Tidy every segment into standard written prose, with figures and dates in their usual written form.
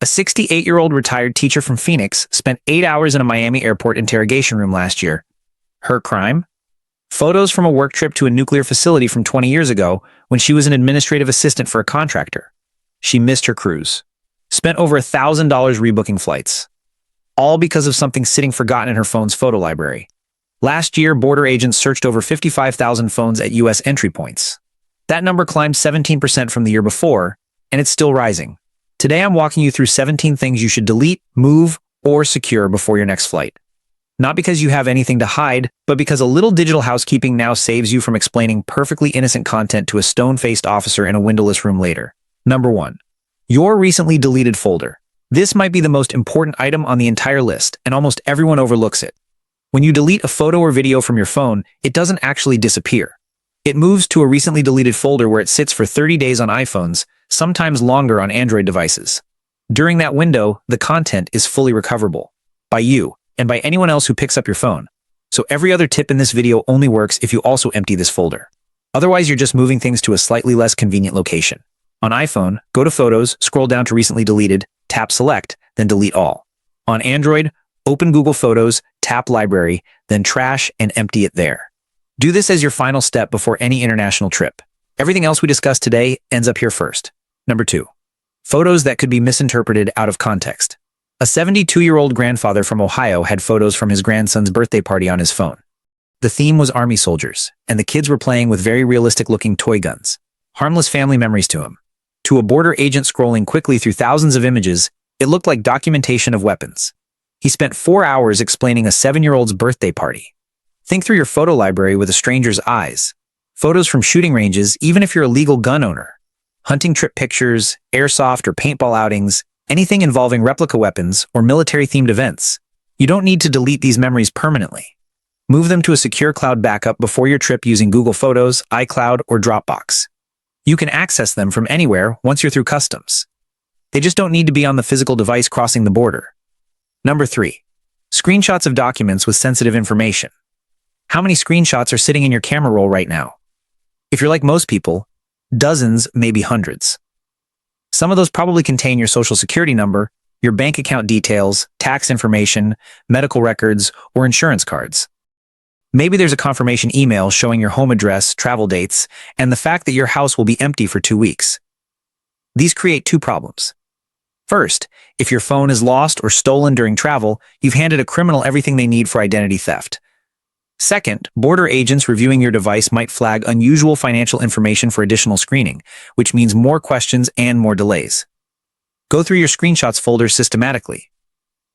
A 68-year-old retired teacher from Phoenix spent 8 hours in a Miami airport interrogation room last year. Her crime? Photos from a work trip to a nuclear facility from 20 years ago when she was an administrative assistant for a contractor. She missed her cruise. Spent over $1,000 rebooking flights. All because of something sitting forgotten in her phone's photo library. Last year, border agents searched over 55,000 phones at U.S. entry points. That number climbed 17% from the year before, and it's still rising. Today, I'm walking you through 17 things you should delete, move, or secure before your next flight. Not because you have anything to hide, but because a little digital housekeeping now saves you from explaining perfectly innocent content to a stone-faced officer in a windowless room later. Number 1. Your recently deleted folder. This might be the most important item on the entire list, and almost everyone overlooks it. When you delete a photo or video from your phone, it doesn't actually disappear. It moves to a recently deleted folder where it sits for 30 days on iPhones, sometimes longer on Android devices. During that window, the content is fully recoverable. By you, and by anyone else who picks up your phone. So every other tip in this video only works if you also empty this folder. Otherwise, you're just moving things to a slightly less convenient location. On iPhone, go to Photos, scroll down to Recently Deleted, tap Select, then Delete All. On Android, open Google Photos, tap Library, then Trash and empty it there. Do this as your final step before any international trip. Everything else we discussed today ends up here first. Number 2. Photos that could be misinterpreted out of context. A 72-year-old grandfather from Ohio had photos from his grandson's birthday party on his phone. The theme was army soldiers, and the kids were playing with very realistic-looking toy guns. Harmless family memories to him. To a border agent scrolling quickly through thousands of images, it looked like documentation of weapons. He spent 4 hours explaining a 7-year-old's birthday party. Think through your photo library with a stranger's eyes. Photos from shooting ranges, even if you're a legal gun owner. Hunting trip pictures, airsoft or paintball outings, anything involving replica weapons or military-themed events. You don't need to delete these memories permanently. Move them to a secure cloud backup before your trip using Google Photos, iCloud, or Dropbox. You can access them from anywhere once you're through customs. They just don't need to be on the physical device crossing the border. Number 3. Screenshots of documents with sensitive information. How many screenshots are sitting in your camera roll right now? If you're like most people, dozens, maybe hundreds. Some of those probably contain your social security number, your bank account details, tax information, medical records, or insurance cards. Maybe there's a confirmation email showing your home address, travel dates, and the fact that your house will be empty for 2 weeks. These create 2 problems. First, if your phone is lost or stolen during travel, you've handed a criminal everything they need for identity theft. Second, border agents reviewing your device might flag unusual financial information for additional screening, which means more questions and more delays. Go through your screenshots folder systematically.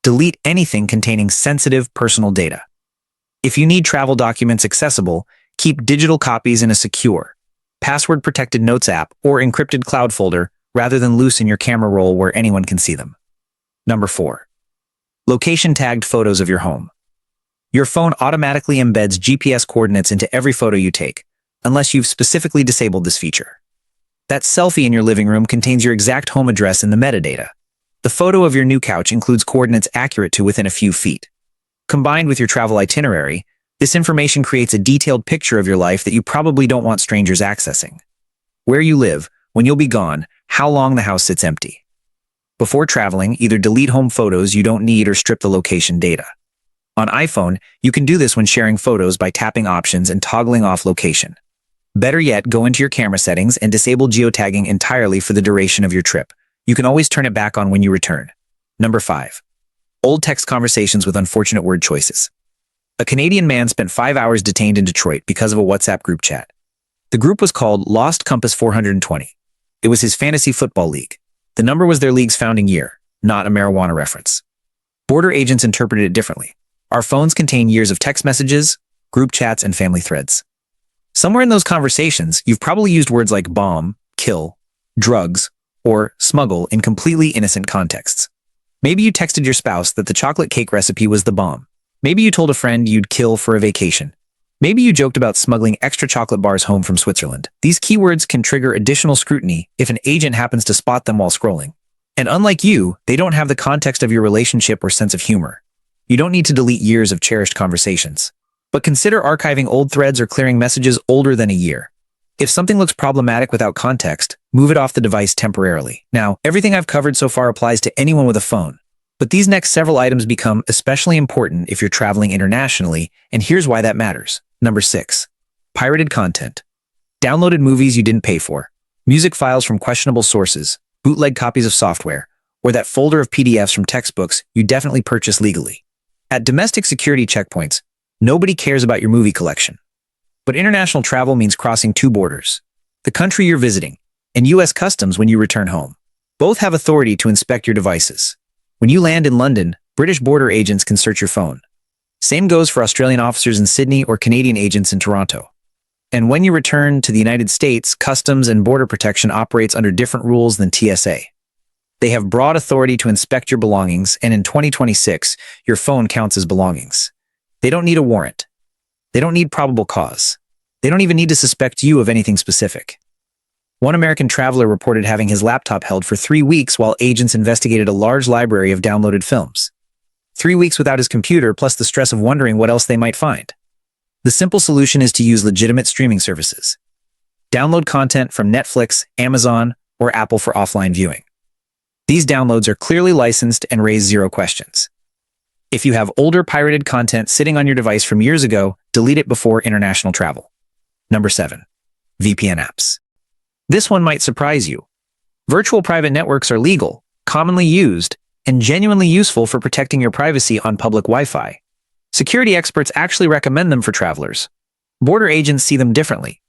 Delete anything containing sensitive personal data. If you need travel documents accessible, keep digital copies in a secure, password-protected Notes app or encrypted cloud folder rather than loose in your camera roll where anyone can see them. Number 4. Location-tagged photos of your home. Your phone automatically embeds GPS coordinates into every photo you take, unless you've specifically disabled this feature. That selfie in your living room contains your exact home address in the metadata. The photo of your new couch includes coordinates accurate to within a few feet. Combined with your travel itinerary, this information creates a detailed picture of your life that you probably don't want strangers accessing. Where you live, when you'll be gone, how long the house sits empty. Before traveling, either delete home photos you don't need or strip the location data. On iPhone, you can do this when sharing photos by tapping Options and toggling off Location. Better yet, go into your camera settings and disable geotagging entirely for the duration of your trip. You can always turn it back on when you return. Number 5. Old text conversations with unfortunate word choices. A Canadian man spent 5 hours detained in Detroit because of a WhatsApp group chat. The group was called Lost Compass 420. It was his fantasy football league. The number was their league's founding year, not a marijuana reference. Border agents interpreted it differently. Our phones contain years of text messages, group chats, and family threads. Somewhere in those conversations, you've probably used words like bomb, kill, drugs, or smuggle in completely innocent contexts. Maybe you texted your spouse that the chocolate cake recipe was the bomb. Maybe you told a friend you'd kill for a vacation. Maybe you joked about smuggling extra chocolate bars home from Switzerland. These keywords can trigger additional scrutiny if an agent happens to spot them while scrolling. And unlike you, they don't have the context of your relationship or sense of humor. You don't need to delete years of cherished conversations. But consider archiving old threads or clearing messages older than a year. If something looks problematic without context, move it off the device temporarily. Now, everything I've covered so far applies to anyone with a phone, but these next several items become especially important if you're traveling internationally, and here's why that matters. Number 6. Pirated content. Downloaded movies you didn't pay for, music files from questionable sources, bootleg copies of software, or that folder of PDFs from textbooks you definitely purchased legally. At domestic security checkpoints, nobody cares about your movie collection. But international travel means crossing two borders: the country you're visiting and U.S. Customs when you return home. Both have authority to inspect your devices. When you land in London, British border agents can search your phone. Same goes for Australian officers in Sydney or Canadian agents in Toronto. And when you return to the United States, Customs and Border Protection operates under different rules than TSA. They have broad authority to inspect your belongings, and in 2026, your phone counts as belongings. They don't need a warrant. They don't need probable cause. They don't even need to suspect you of anything specific. One American traveler reported having his laptop held for 3 weeks while agents investigated a large library of downloaded films. 3 weeks without his computer, plus the stress of wondering what else they might find. The simple solution is to use legitimate streaming services. Download content from Netflix, Amazon, or Apple for offline viewing. These downloads are clearly licensed and raise zero questions. If you have older pirated content sitting on your device from years ago, delete it before international travel. Number 7. VPN apps. This one might surprise you. Virtual private networks are legal, commonly used, and genuinely useful for protecting your privacy on public Wi-Fi. Security experts actually recommend them for travelers. Border agents see them differently.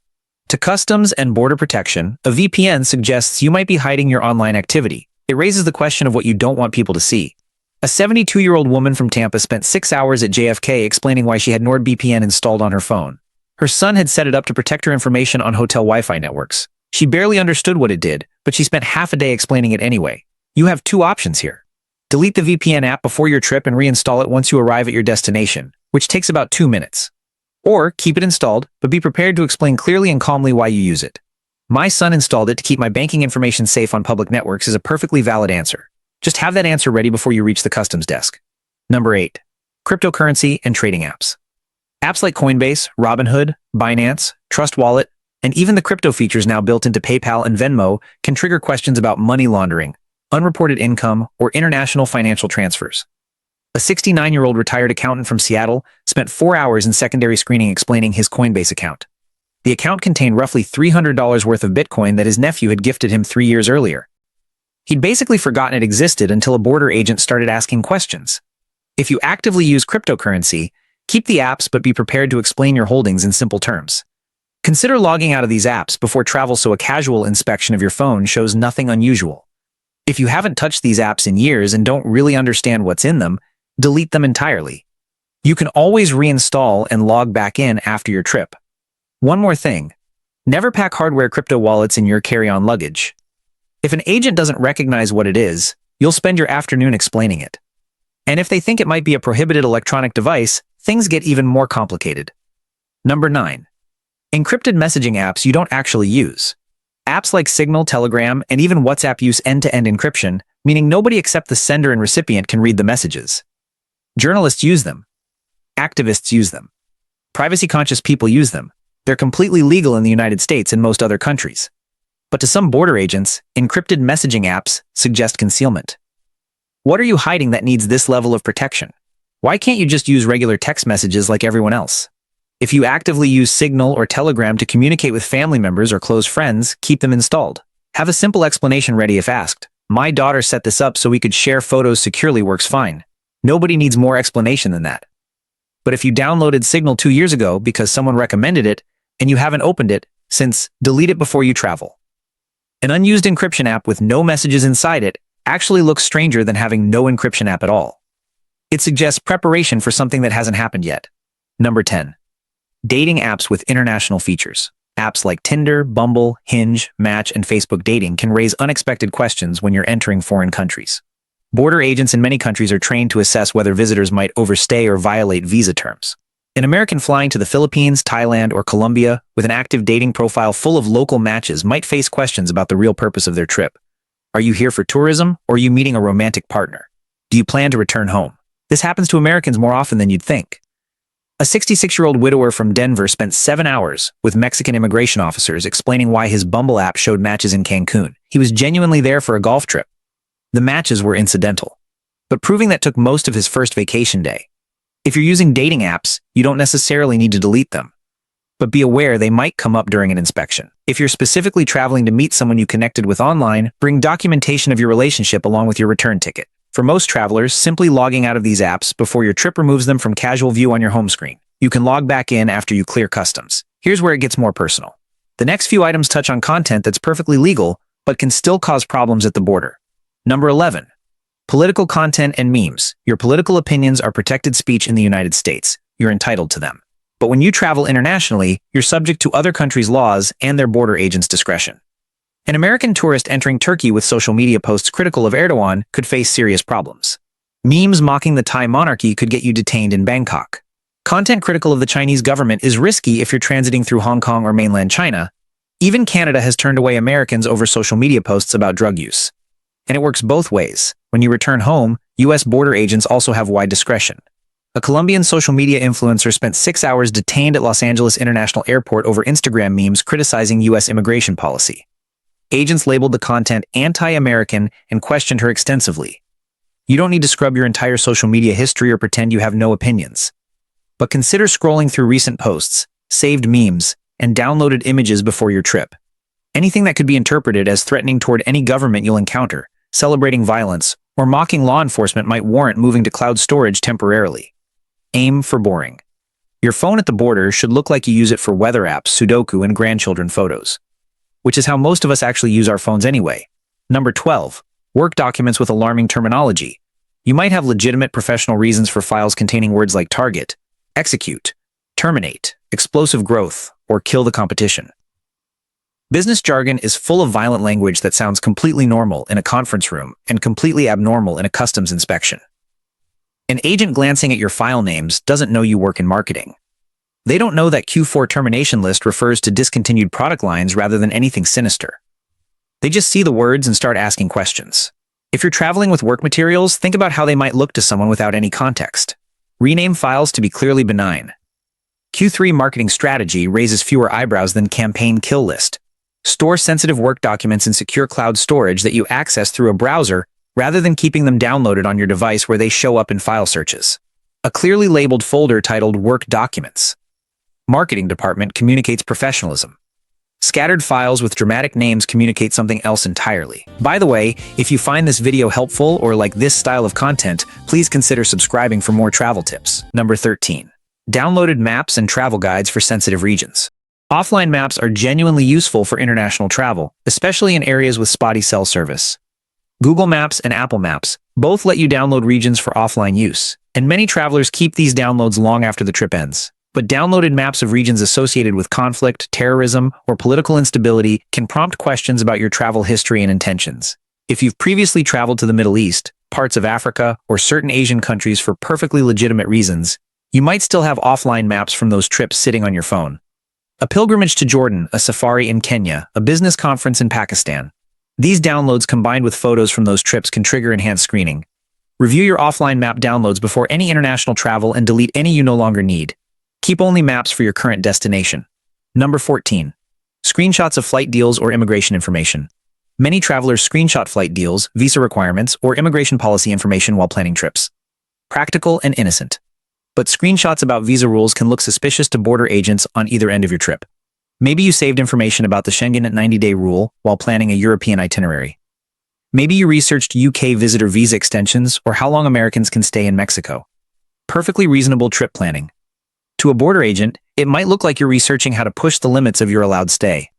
To Customs and Border Protection, a VPN suggests you might be hiding your online activity. It raises the question of what you don't want people to see. A 72-year-old woman from Tampa spent 6 hours at JFK explaining why she had NordVPN installed on her phone. Her son had set it up to protect her information on hotel Wi-Fi networks. She barely understood what it did, but she spent half a day explaining it anyway. You have two options here. Delete the VPN app before your trip and reinstall it once you arrive at your destination, which takes about 2 minutes. Or keep it installed, but be prepared to explain clearly and calmly why you use it. My son installed it to keep my banking information safe on public networks is a perfectly valid answer. Just have that answer ready before you reach the customs desk. Number 8. Cryptocurrency and trading apps. Apps like Coinbase, Robinhood, Binance, Trust Wallet, and even the crypto features now built into PayPal and Venmo can trigger questions about money laundering, unreported income, or international financial transfers. A 69-year-old retired accountant from Seattle spent 4 hours in secondary screening explaining his Coinbase account. The account contained roughly $300 worth of Bitcoin that his nephew had gifted him 3 years earlier. He'd basically forgotten it existed until a border agent started asking questions. If you actively use cryptocurrency, keep the apps but be prepared to explain your holdings in simple terms. Consider logging out of these apps before travel so a casual inspection of your phone shows nothing unusual. If you haven't touched these apps in years and don't really understand what's in them, delete them entirely. You can always reinstall and log back in after your trip. One more thing. Never pack hardware crypto wallets in your carry-on luggage. If an agent doesn't recognize what it is, you'll spend your afternoon explaining it. And if they think it might be a prohibited electronic device, things get even more complicated. Number 9. Encrypted messaging apps you don't actually use. Apps like Signal, Telegram, and even WhatsApp use end-to-end encryption, meaning nobody except the sender and recipient can read the messages. Journalists use them. Activists use them. Privacy-conscious people use them. They're completely legal in the United States and most other countries. But to some border agents, encrypted messaging apps suggest concealment. What are you hiding that needs this level of protection? Why can't you just use regular text messages like everyone else? If you actively use Signal or Telegram to communicate with family members or close friends, keep them installed. Have a simple explanation ready if asked. My daughter set this up so we could share photos securely works fine. Nobody needs more explanation than that. But if you downloaded Signal 2 years ago because someone recommended it and you haven't opened it since, delete it before you travel. An unused encryption app with no messages inside it actually looks stranger than having no encryption app at all. It suggests preparation for something that hasn't happened yet. Number 10. Dating apps with international features. Apps like Tinder, Bumble, Hinge, Match, and Facebook Dating can raise unexpected questions when you're entering foreign countries. Border agents in many countries are trained to assess whether visitors might overstay or violate visa terms. An American flying to the Philippines, Thailand, or Colombia with an active dating profile full of local matches might face questions about the real purpose of their trip. Are you here for tourism, or are you meeting a romantic partner? Do you plan to return home? This happens to Americans more often than you'd think. A 66-year-old widower from Denver spent 7 hours with Mexican immigration officers explaining why his Bumble app showed matches in Cancun. He was genuinely there for a golf trip. The matches were incidental, but proving that took most of his first vacation day. If you're using dating apps, you don't necessarily need to delete them, but be aware they might come up during an inspection. If you're specifically traveling to meet someone you connected with online, bring documentation of your relationship along with your return ticket. For most travelers, simply logging out of these apps before your trip removes them from casual view on your home screen. You can log back in after you clear customs. Here's where it gets more personal. The next few items touch on content that's perfectly legal, but can still cause problems at the border. Number 11. Political content and memes. Your political opinions are protected speech in the United States. You're entitled to them. But when you travel internationally, you're subject to other countries' laws and their border agents' discretion. An American tourist entering Turkey with social media posts critical of Erdogan could face serious problems. Memes mocking the Thai monarchy could get you detained in Bangkok. Content critical of the Chinese government is risky if you're transiting through Hong Kong or mainland China. Even Canada has turned away Americans over social media posts about drug use. And it works both ways. When you return home, U.S. border agents also have wide discretion. A Colombian social media influencer spent 6 hours detained at Los Angeles International Airport over Instagram memes criticizing U.S. immigration policy. Agents labeled the content anti-American and questioned her extensively. You don't need to scrub your entire social media history or pretend you have no opinions. But consider scrolling through recent posts, saved memes, and downloaded images before your trip. Anything that could be interpreted as threatening toward any government you'll encounter, celebrating violence, or mocking law enforcement might warrant moving to cloud storage temporarily. Aim for boring. Your phone at the border should look like you use it for weather apps, Sudoku, and grandchildren photos, which is how most of us actually use our phones anyway. Number 12. Work documents with alarming terminology. You might have legitimate professional reasons for files containing words like target, execute, terminate, explosive growth, or kill the competition. Business jargon is full of violent language that sounds completely normal in a conference room and completely abnormal in a customs inspection. An agent glancing at your file names doesn't know you work in marketing. They don't know that Q4 termination list refers to discontinued product lines rather than anything sinister. They just see the words and start asking questions. If you're traveling with work materials, think about how they might look to someone without any context. Rename files to be clearly benign. Q3 marketing strategy raises fewer eyebrows than campaign kill list. Store sensitive work documents in secure cloud storage that you access through a browser rather than keeping them downloaded on your device where they show up in file searches. A clearly labeled folder titled Work Documents. Marketing department communicates professionalism. Scattered files with dramatic names communicate something else entirely. By the way, if you find this video helpful or like this style of content, please consider subscribing for more travel tips. Number 13. Downloaded maps and travel guides for sensitive regions. Offline maps are genuinely useful for international travel, especially in areas with spotty cell service. Google Maps and Apple Maps both let you download regions for offline use, and many travelers keep these downloads long after the trip ends. But downloaded maps of regions associated with conflict, terrorism, or political instability can prompt questions about your travel history and intentions. If you've previously traveled to the Middle East, parts of Africa, or certain Asian countries for perfectly legitimate reasons, you might still have offline maps from those trips sitting on your phone. A pilgrimage to Jordan, a safari in Kenya, a business conference in Pakistan. These downloads combined with photos from those trips can trigger enhanced screening. Review your offline map downloads before any international travel and delete any you no longer need. Keep only maps for your current destination. Number 14. Screenshots of flight deals or immigration information. Many travelers screenshot flight deals, visa requirements, or immigration policy information while planning trips. Practical and innocent. But screenshots about visa rules can look suspicious to border agents on either end of your trip. Maybe you saved information about the Schengen 90-day rule while planning a European itinerary. Maybe you researched UK visitor visa extensions or how long Americans can stay in Mexico. Perfectly reasonable trip planning. To a border agent, it might look like you're researching how to push the limits of your allowed stay.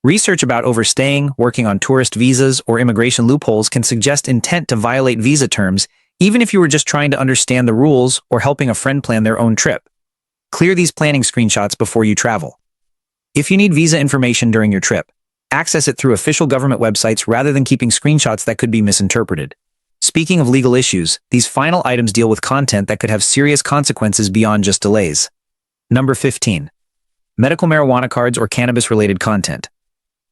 Research about overstaying, working on tourist visas, or immigration loopholes can suggest intent to violate visa terms, even if you were just trying to understand the rules or helping a friend plan their own trip. Clear these planning screenshots before you travel. If you need visa information during your trip, access it through official government websites rather than keeping screenshots that could be misinterpreted. Speaking of legal issues, these final items deal with content that could have serious consequences beyond just delays. Number 15. Medical marijuana cards or cannabis-related content.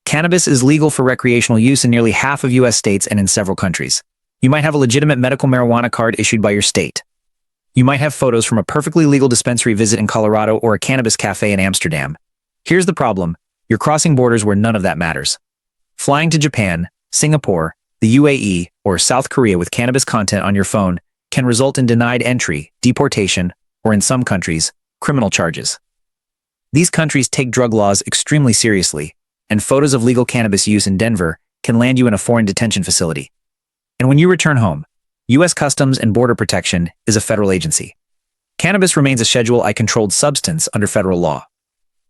Cannabis is legal for recreational use in nearly half of U.S. states and in several countries. You might have a legitimate medical marijuana card issued by your state. You might have photos from a perfectly legal dispensary visit in Colorado or a cannabis cafe in Amsterdam. Here's the problem. You're crossing borders where none of that matters. Flying to Japan, Singapore, the UAE, or South Korea with cannabis content on your phone can result in denied entry, deportation, or in some countries, criminal charges. These countries take drug laws extremely seriously, and photos of legal cannabis use in Denver can land you in a foreign detention facility. And when you return home, U.S. Customs and Border Protection is a federal agency. Cannabis remains a Schedule I controlled substance under federal law.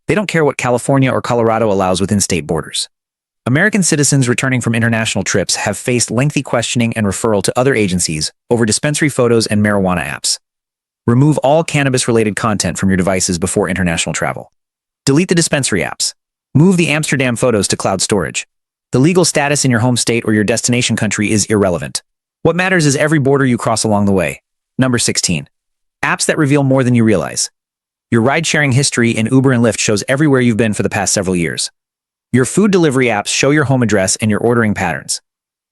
They don't care what California or Colorado allows within state borders. American citizens returning from international trips have faced lengthy questioning and referral to other agencies over dispensary photos and marijuana apps. Remove all cannabis-related content from your devices before international travel. Delete the dispensary apps. Move the Amsterdam photos to cloud storage. The legal status in your home state or your destination country is irrelevant. What matters is every border you cross along the way. Number 16. Apps that reveal more than you realize. Your ride-sharing history in Uber and Lyft shows everywhere you've been for the past several years. Your food delivery apps show your home address and your ordering patterns.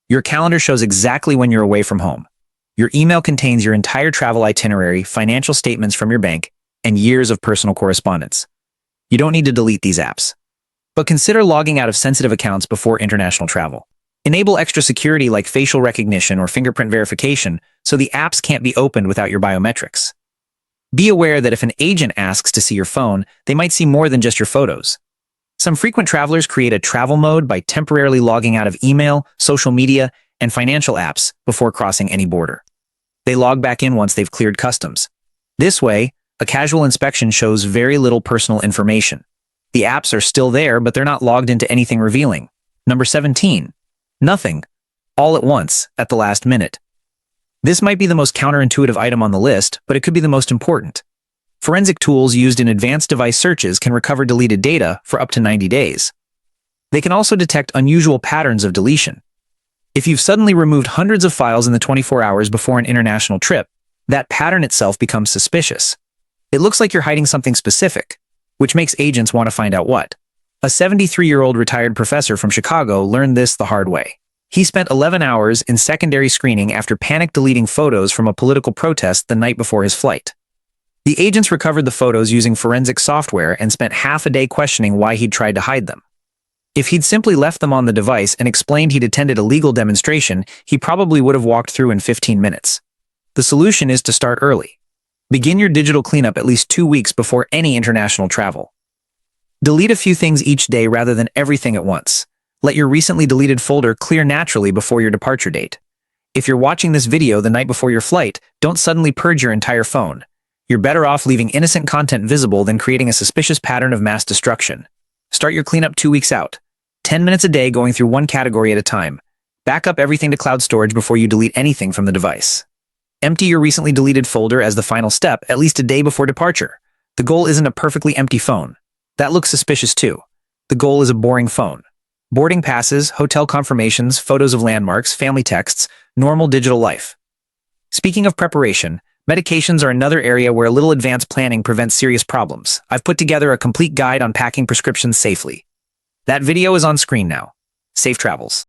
Your calendar shows exactly when you're away from home. Your email contains your entire travel itinerary, financial statements from your bank, and years of personal correspondence. You don't need to delete these apps. But consider logging out of sensitive accounts before international travel. Enable extra security like facial recognition or fingerprint verification so the apps can't be opened without your biometrics. Be aware that if an agent asks to see your phone, they might see more than just your photos. Some frequent travelers create a travel mode by temporarily logging out of email, social media, and financial apps before crossing any border. They log back in once they've cleared customs. This way, a casual inspection shows very little personal information. The apps are still there, but they're not logged into anything revealing. Number 17. Nothing. All at once, at the last minute. This might be the most counterintuitive item on the list, but it could be the most important. Forensic tools used in advanced device searches can recover deleted data for up to 90 days. They can also detect unusual patterns of deletion. If you've suddenly removed hundreds of files in the 24 hours before an international trip, that pattern itself becomes suspicious. It looks like you're hiding something specific, which makes agents want to find out what. A 73-year-old retired professor from Chicago learned this the hard way. He spent 11 hours in secondary screening after panic deleting photos from a political protest the night before his flight. The agents recovered the photos using forensic software and spent half a day questioning why he'd tried to hide them. If he'd simply left them on the device and explained he'd attended a legal demonstration, he probably would have walked through in 15 minutes. The solution is to start early. Begin your digital cleanup at least 2 weeks before any international travel. Delete a few things each day rather than everything at once. Let your recently deleted folder clear naturally before your departure date. If you're watching this video the night before your flight, don't suddenly purge your entire phone. You're better off leaving innocent content visible than creating a suspicious pattern of mass destruction. Start your cleanup 2 weeks out. 10 minutes a day going through one category at a time. Back up everything to cloud storage before you delete anything from the device. Empty your recently deleted folder as the final step at least a day before departure. The goal isn't a perfectly empty phone. That looks suspicious too. The goal is a boring phone. Boarding passes, hotel confirmations, photos of landmarks, family texts, normal digital life. Speaking of preparation, medications are another area where a little advanced planning prevents serious problems. I've put together a complete guide on packing prescriptions safely. That video is on screen now. Safe travels.